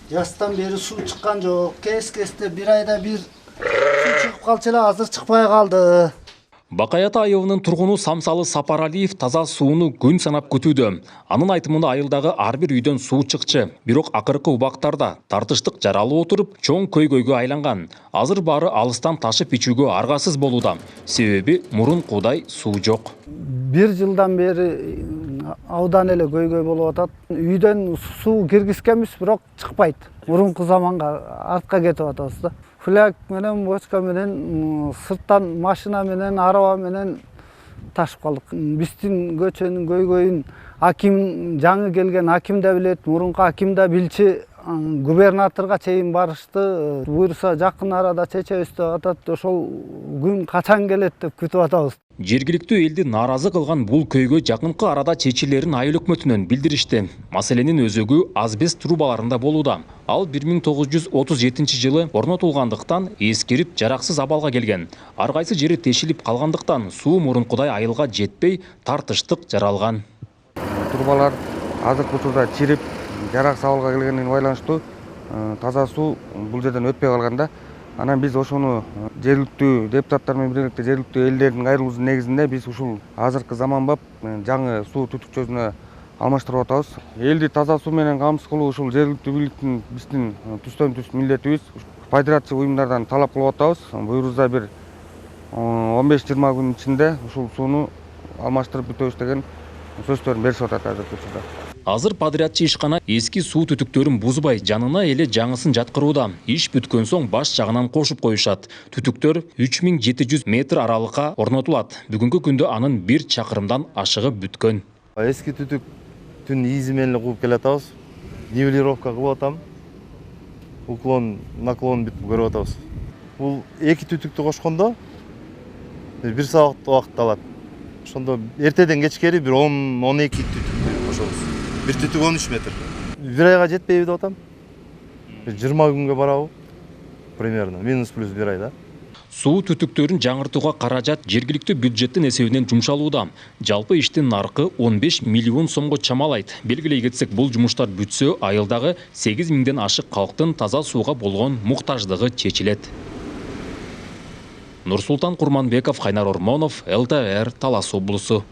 Жастан бeri суу чыккан жок. Кес-кесте бир айда бир суу чыгып калчу эле, азыр чыкпай калды. Бакаята айылынын тургуну Самсалы Сапаралиев таза сууну күн санап күтүүдө. Анын айтымында айылдагы ар бир үйдөн суу чыкчы. Бирок акыркы убактарда тартыштык жаралып отуруп, чоң көйгөйгө айланган. Азыр баары алыстан ташып ичүүгө аргасыз болууда. Себеби мурункудай суу жок. Бир жылдан бери аудан эле көйгөй болуп атат. Үйдөн суу киргизкенбиз, бирок чыкпайт. Мурунку заманга артка кетип атабыз да. Фляг менен, бочка менен, сырттан машина менен, араба менен ташып калдык. Биздин көчөнүн көйгөйүн аким, жаңы келген аким да билет, мурунку аким да билчи, губернаторго чейин барышты. Буюрса жакын арада чечебиз деп атат. Ошол күн качан келет деп күтүп атабыз. Жергиликтүү элди нааразы кылган бул көйгөй жакынкы арада чечилерин айыл өкмөтүнөн билдиришти. Маселенин өзөгү азбест трубаларында болууда. Ал 1937 жылы орнотулгандыктан эскирип жараксыз абалга келген. Ар кайсы жери тешилип калгандыктан суу мурункудай айылга жетпей тартыштык жаралган. Трубалар азыркы учурда чирип жараксыз абалга келгенине байланыштуу таза суу бул жерден өтпөй калганда. Анан биз ошону жергиликтүү депутаттар менен биргеликте жергиликтүү элдердин кайрылуусунун негизинде биз ушул азыркы заманбап жаңы суу түтүкчөсүнө алмаштырып атабыз. Элди таза суу менен камсыз кылуу ушул жергиликтүү бийликтин биздин түстөн түз милдетибиз. Федерация уюмдардан талап кылып атабыз. Буюрса бир 15-20 күн ичинде ушул сууну алмаштырып бүтөбүз деген сөздөрүн беришип атат азыркы учурда. Азыр подрядчы ишкана эски суу түтүктөрүн бузбай, жанына эле жаңысын жаткырууда. Иш бүткөн соң баш жагынан кошуп коюшат. Түтүктөр 3700 метр аралыкка орнотулат. Бүгүнкү күндө анын 1 чакырымдан ашыгып бүткөн. Эски түтүктүн изи менен кууп келатабыз. Нивелировка кылып атам. Уклон, наклон бүтүп көрүп атабыз. Бул эки түтүктү кошкондо 1 саат убакыт алат. Ошондо эртеден кечкери бир 10-12 түтүктү кошобуз. Бир түтүк 13 метр. Бир айга жетпейби деп атам. 20 күнгө барабы? Примерно минус плюс бир айда. Суу түтүктөрүн жаңыртууга каражат жергиликтүү бюджеттин эсебинен жумшалууда. Жалпы иштин наркы 15 миллион сомго чамалайт. Белгилей кетсек, бул жумуштар бүтсө, айылдагы 8 миңден ашык калктын таза сууга болгон муктаждыгы чечилет. Нурсултан Курманбеков, Кайнар Ормонов, ЛТР, Талас облусу.